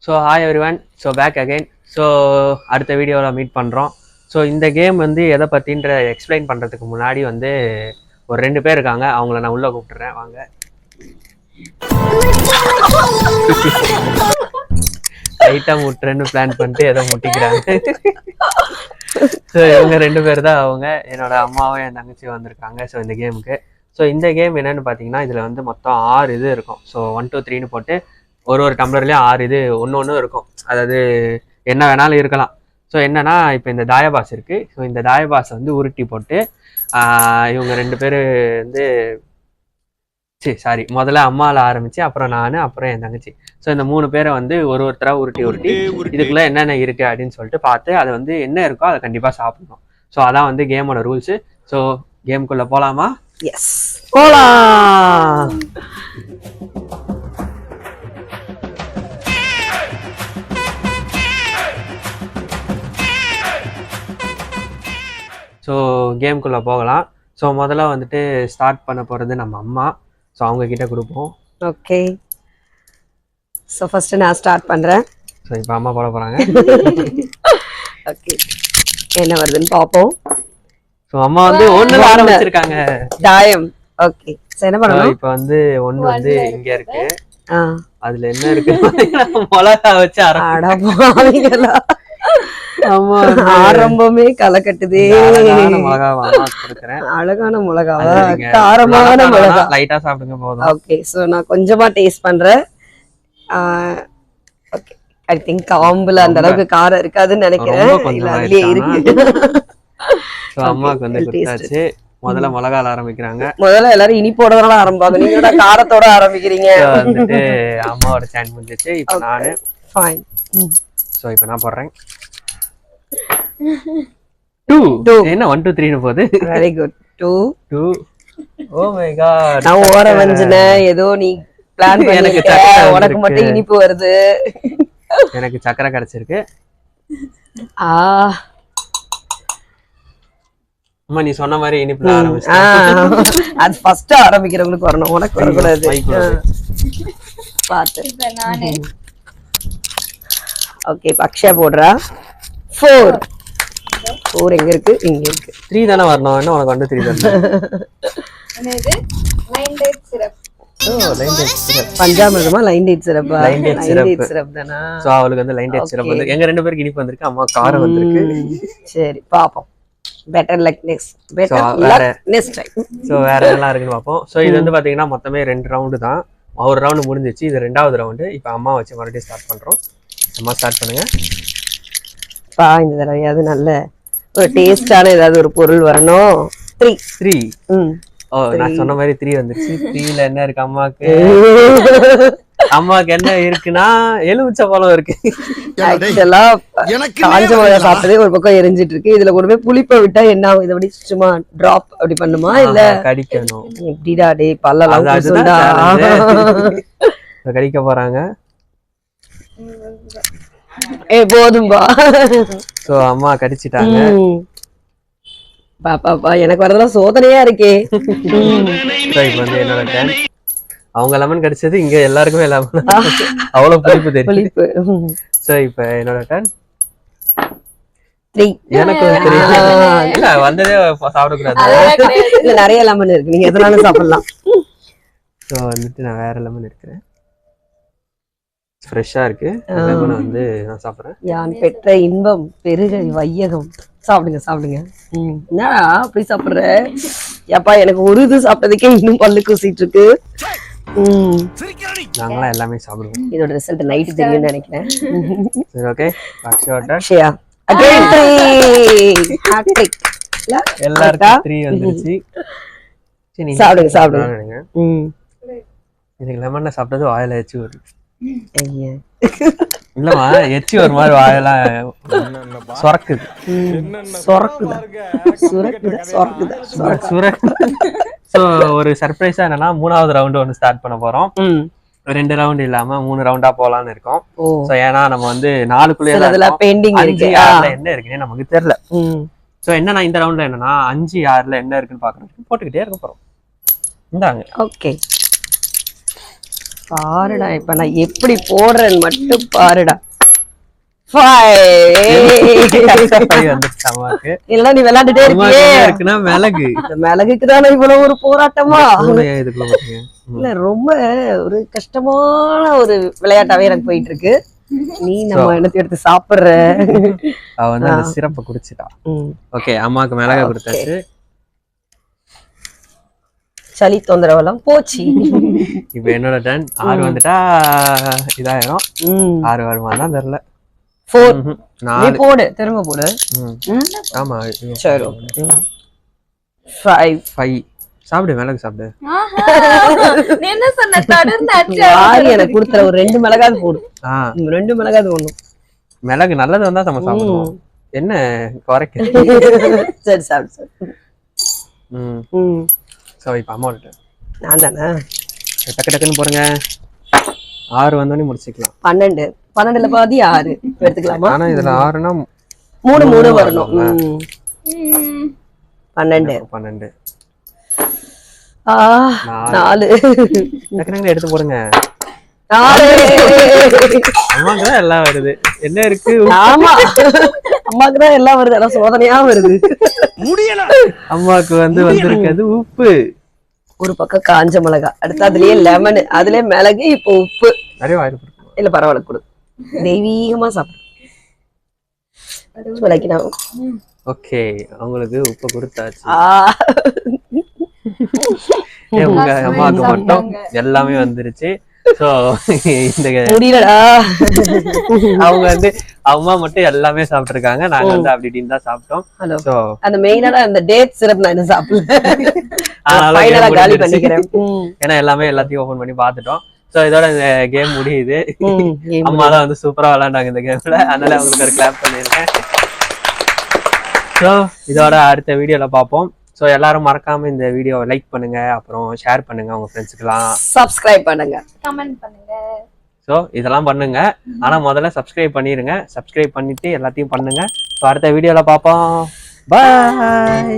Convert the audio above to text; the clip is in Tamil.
So hi everyone. So back again. So அடுத்த வீடியோவில் மீட் பண்ணுறோம். ஸோ இந்த கேம் வந்து எதை பற்றின்ற எக்ஸ்பிளைன் பண்ணுறதுக்கு முன்னாடி வந்து ஒரு 2 பேர் இருக்காங்க, அவங்கள நான் உள்ளே கூப்பிட்டுறேன். வாங்க. லைட்டாக முட்டுறேன்னு பிளான் பண்ணிட்டு எதை முட்டிக்கிறாங்க. ஸோ இவங்க 2 பேர் தான் அவங்க. என்னோட அம்மாவும் என் தங்கச்சியும் வந்திருக்காங்க ஸோ இந்த கேமுக்கு. ஸோ இந்த கேம் என்னென்னு பார்த்தீங்கன்னா, இதில் வந்து மொத்தம் 6 இது இருக்கும். ஸோ 1 2 3ன்னு போட்டு ஒரு டம்ளர்லேயும் 6 இது ஒன்று இருக்கும். அதாவது என்ன வேணாலும் இருக்கலாம். ஸோ என்னன்னா, இப்போ இந்த தாயபாஸ் இருக்குது. ஸோ இந்த தாயபாஸை வந்து உருட்டி போட்டு இவங்க 2 பேர் வந்து முதல்ல அம்மாவில் ஆரம்பித்து அப்புறம் நான் அப்புறம் என் தங்கச்சி. ஸோ இந்த 3 பேரை வந்து ஒருத்தராக உருட்டி இதுக்குள்ளே என்னென்ன இருக்குது அப்படின்னு சொல்லிட்டு பார்த்து அதை வந்து என்ன இருக்கோ அதை கண்டிப்பாக சாப்பிடணும். ஸோ அதான் வந்து கேமோட ரூல்ஸு. ஸோ கேமுக்குள்ளே போகலாமா? எஸ், போகலாம். ஸோ கேமுக்குள்ளே போகலாம். ஸோ முதல்ல வந்துட்டு ஸ்டார்ட் பண்ண போகிறது நம்ம அம்மா. ஸோ அவங்கக்கிட்ட கொடுப்போம். ஓகே, ஸோ ஃபஸ்ட்டு நான் ஸ்டார்ட் பண்ணுறேன். ஸோ இப்போ அம்மா போட போகிறாங்க. ஓகே, என்ன வருதுன்னு பார்ப்போம். ஸோ அம்மா வந்து 1 ஆரம்பிச்சிருக்காங்க. தாயம். ஓகே, ஸோ என்ன பண்ணணும்? இப்போ வந்து 1 வந்து இங்கே இருக்கு. அதில் என்ன இருக்கு? மிளகா வச்சு அடப்பாவீங்களா, ஆரம்பமே களை கட்டுதே. அழகான மிளகாவா? காரமான மிளகா. லைட்டா சாப்பிடுங்க போதும். ஓகே, சோ நான் கொஞ்சமா டேஸ்ட் பண்றேன். ஓகே, ஐ திங்க் காம்புல அந்த அளவுக்கு காரம் இருக்காதுன்னு நினைக்கிறேன். இல்ல அதுலயே இருக்கு. சோ அம்மாக்கு வந்து கொடுத்தாச்சு. முதல்ல மிளகால ஆரம்பிக்கிறாங்க. முதல்ல எல்லாரும் இனிப்போட ஆரம்பிப்பாங்க, நீங்க காரத்தோட ஆரம்பிக்கிறீங்க. வந்துட்டு அம்மாவோட சாண்ட் முடிஞ்சிச்சு. இப்போ நானு ஃபைன். சோ இப்போ நான் போடுறேன். 2 என்ன 1 2 3ன்னு போகுது. Very good. 2. Oh my God, நான் ஓர வஞ்சனே. ஏதோ நீ பிளான் பண்ணிருக்க, உனக்கு மட்டும் இனிப்பு வருது. எனக்கு சக்கரை கிடைச்சிருக்கு. அம்மா நீ சொன்ன மாதிரி இனிப்புல ஆரம்பிச்சேன். அது ஃபர்ஸ்ட் ஆரம்பிக்கிறவங்களுக்கு வரணும், உனக்கு வரக்கூடாது. பாத்து நானே. ஓகே, அக்ஷயா போடுறா. 4 எங்க இருக்கு? இங்க இருக்கு. 3 தானே வரணும். என்ன உனக்கு வந்து 3 வரணும்? என்னது? Line date syrup. Oh, line date syrup. பஞ்சாமிர்தமா? Line date syrup. Line date syrup தானா? சோ அவளுக்கு வந்து லைன் டேட் சிரப் வந்து எங்க 2 பேருக்கு இனிப்பு வந்திருக்கு. அம்மா காரம் வந்திருக்கு. சரி பாப்போம். Better luck next. Better luck next time. So வேற என்ன இருக்குன்னு பாப்போம். சோ இது வந்து பாத்தீங்கன்னா மொத்தமே 2 ரவுண்ட் தான். ஒரு ரவுண்ட் முடிஞ்சிச்சு, இது 2வது ரவுண்ட். இப்போ அம்மா வச்சு மறுபடியும் ஸ்டார்ட் பண்றோம். அம்மா ஸ்டார்ட் பண்ணுங்க. இந்த தடவையாவது நல்ல ஒரு டேஸ்டான ஏதாவது ஒரு பொருள் வரணும். 3. ஓ, நான் சொன்ன மாதிரி 3 வந்துருச்சு. 3ல என்ன இருக்கு அம்மாக்கு? அம்மாக்கு என்ன இருக்குன்னா எலுமிச்சை பழம் இருக்கு. ஆக்சுவலா காஞ்ச மிளகா சாப்பிட்டதே ஒரு பக்கம் எரிஞ்சிட்டு இருக்கு. இதுல கொண்டு போய் புளிப்பை விட்டா என்ன ஆகும்? இதை சும்மா டிராப் அப்படி பண்ணுமா? இல்ல கடிக்கணும். எப்படிடா டே பல்லெல்லாம் கடிக்க போறாங்க. போதும்பா. சோ அம்மா கடிச்சிட்டாங்க. பாப்பா எனக்கு வரதெல்லாம் சோதனையா இருக்கே. இப்போ வந்து என்னோட டர்ன். அவங்க லெமன் கடிச்சது, இங்க எல்லாருக்குமே லெமன். அவ்வளவு புளிப்பு தெரியும். சோ இப்போ என்னோட டர்ன். 3. எனக்கு தெரியும். இல்ல வந்ததே சாப்பிடக்கூடாது. இல்ல நிறைய லெமன் இருக்கு, நீங்க எதனாலும் சாப்பிடலாம். சோ வந்துட்டு நான் வேற லெமன் எடுக்கிறேன். ஃப்ரெஷ்ஷா இருக்கு. லெமன் வந்து நான் சாப்பிடுறேன். யான் பெற்ற இன்பம் பெருக வையகம். சாப்பிடுங்க. என்னடா அப்படி சாப்பிடுற? ஏப்பா எனக்கு ஒரு இது சாப்பிட்டதுக்கே இன்னும் பல்லு கூசிட்டு இருக்கு. நாங்களாம் எல்லாமே சாப்பிடுவோம். இதோட ரிசல்ட் நைட் தெரியும்னு நினைக்கிறேன். சரி ஓகே, அக்ஷயா அகைன் 3 ஹாட்ரிக். எல்லாருக்கும் 3 வந்துருச்சு. சரி சாப்பிடுங்க. இதுக்கு லெமன்ல சாப்பிட்டது வாயில எச்சி வருது. இல்லம்மா, எச்சி ஒரு மாதிரி வாயெல்லாம் சொரக்குது. சோ ஒரு சர்ப்ரைஸா என்னன்னா 3வது ரவுண்ட் ஒன்று ஸ்டார்ட் பண்ண போறோம். 2 ரவுண்ட் இல்லாம 3 ரவுண்டா போலான்னு இருக்கோம். சோ ஏன்னா நம்ம வந்து 4குள்ள பெண்டிங் இருக்கு, என்ன இருக்குன்னு நமக்கு தெரியல. சோ என்னன்னா இந்த ரவுண்ட்ல என்னன்னா 5 6ல என்ன இருக்குன்னு பாக்கணும். போட்டுக்கிட்டே இருக்க போறோம். இந்தாங்க. ஓகே பாருடா இப்ப நான் எப்படி போடுறேன்னு மட்டும் பாருடா. 5 வந்துருச்சு அம்மாக்கு. இல்ல நீ விளையாண்டுட்டே அம்மாக்கு இருக்கியே. என்ன இருக்குன்னா மிளகு. இந்த மிளகுக்கு தானே இவ்வளவு ஒரு போராட்டமா? பூனையா இதுக்குள்ள போட்டீங்க? இல்ல ரொம்ப ஒரு கஷ்டமான ஒரு விளையாட்டாவே எனக்கு போயிட்டு இருக்கு. நீ நம்ம என்னத்தை எடுத்து சாப்பிடுற. அவ வந்து அந்த சிரப்பை குடிச்சிட்டா. ஓகே அம்மாக்கு மிளகா கொடுத்தாச்சு. சளி தொந்தரவெல்லாம் போச்சு. இப்ப என்னோட டன் 6 வந்துட்டா இதாயிரும். 6 வருமா தான் தெரியல. 4 நீ 4 போடு, திரும்ப போடு. ஆமா சரி 5 5 சாப்பிடு, மிளகு சாப்பிடு. நீ என்ன சொன்ன? தொடர்ந்து யாரு எனக்கு கொடுத்துற ஒரு 2 மிளகாது போடு. 2 மிளகாது ஒண்ணும். மிளகு நல்லது வந்தா நம்ம சாப்பிடுவோம். என்ன குறைக்க? சரி சாப்பிடு சார். சோ இப்ப அம்மா விட்டு நான் தானே டக்கு டக்குன்னு போறேங்க. 6 வந்தோடனே முடிச்சுக்கலாம். 12 12ல பாதி 6 எடுத்துக்கலாமா? ஆனா இதுல 6னா 3 வரணும். 12 12 4 டக்குனு எடுத்து போடுங்க. 4 அம்மாக்கு தான் எல்லாம் வருது. என்ன இருக்கு? ஆமா அம்மாக்கு தான் எல்லாம் வருது. எல்லாம் சோதனையா வருது. அம்மாக்கு வந்து வந்திருக்கிறது உப்பு. ஒரு பக்கம் காஞ்ச மிளகா, அடுத்து அதுலயே லெமன், அதுலயே மிளகு, இப்போ உப்பு. நிறைய வாயில போடுங்க. இல்ல பரவாயில்ல கொடு. தெய்வீகமா சாப்பிடு. ஓகே அவங்களுக்கு உப்பு கொடுத்தாச்சு. உங்க அம்மாவுக்கு மட்டும் எல்லாமே வந்துருச்சு. சோ இந்த முடியலடா. அவங்க வந்து அம்மா மட்டும் எல்லாமே சாப்பிட்டுருக்காங்க. நாங்க வந்து அப்படி இப்படின்னு தான் சாப்பிட்டோம். சோ அந்த மெயினான அந்த டேட் சிரப் நான் இன்னும் சாப்பிடல. அதனால காலி பண்ணிக்கிறேன். ஏன்னா எல்லாமே எல்லாத்தையும் ஓபன் பண்ணி பாத்துட்டோம். சோ இதோட இந்த கேம் முடியுது. அம்மா தான் வந்து சூப்பரா விளையாண்டாங்க இந்த கேம்ல. அதனால அவங்களுக்கு ஒரு கிளாப் பண்ணிருக்கேன். சோ இதோட அடுத்த வீடியோல பாப்போம். சோ எல்லாரும் மறக்காம இந்த வீடியோவை லைக் பண்ணுங்க, அப்புறம் ஷேர் பண்ணுங்க உங்க ஃப்ரெண்ட்ஸ்க்குலாம். சப்ஸ்கிரைப் பண்ணுங்க, கமெண்ட் பண்ணுங்க. சோ இதெல்லாம் பண்ணுங்க. ஆனா முதல்ல சப்ஸ்கிரைப் பண்ணிருங்க. சப்ஸ்கிரைப் பண்ணிட்டு எல்லாத்தையும் பண்ணுங்க. சோ அடுத்த வீடியோல பாப்போம். பாய்.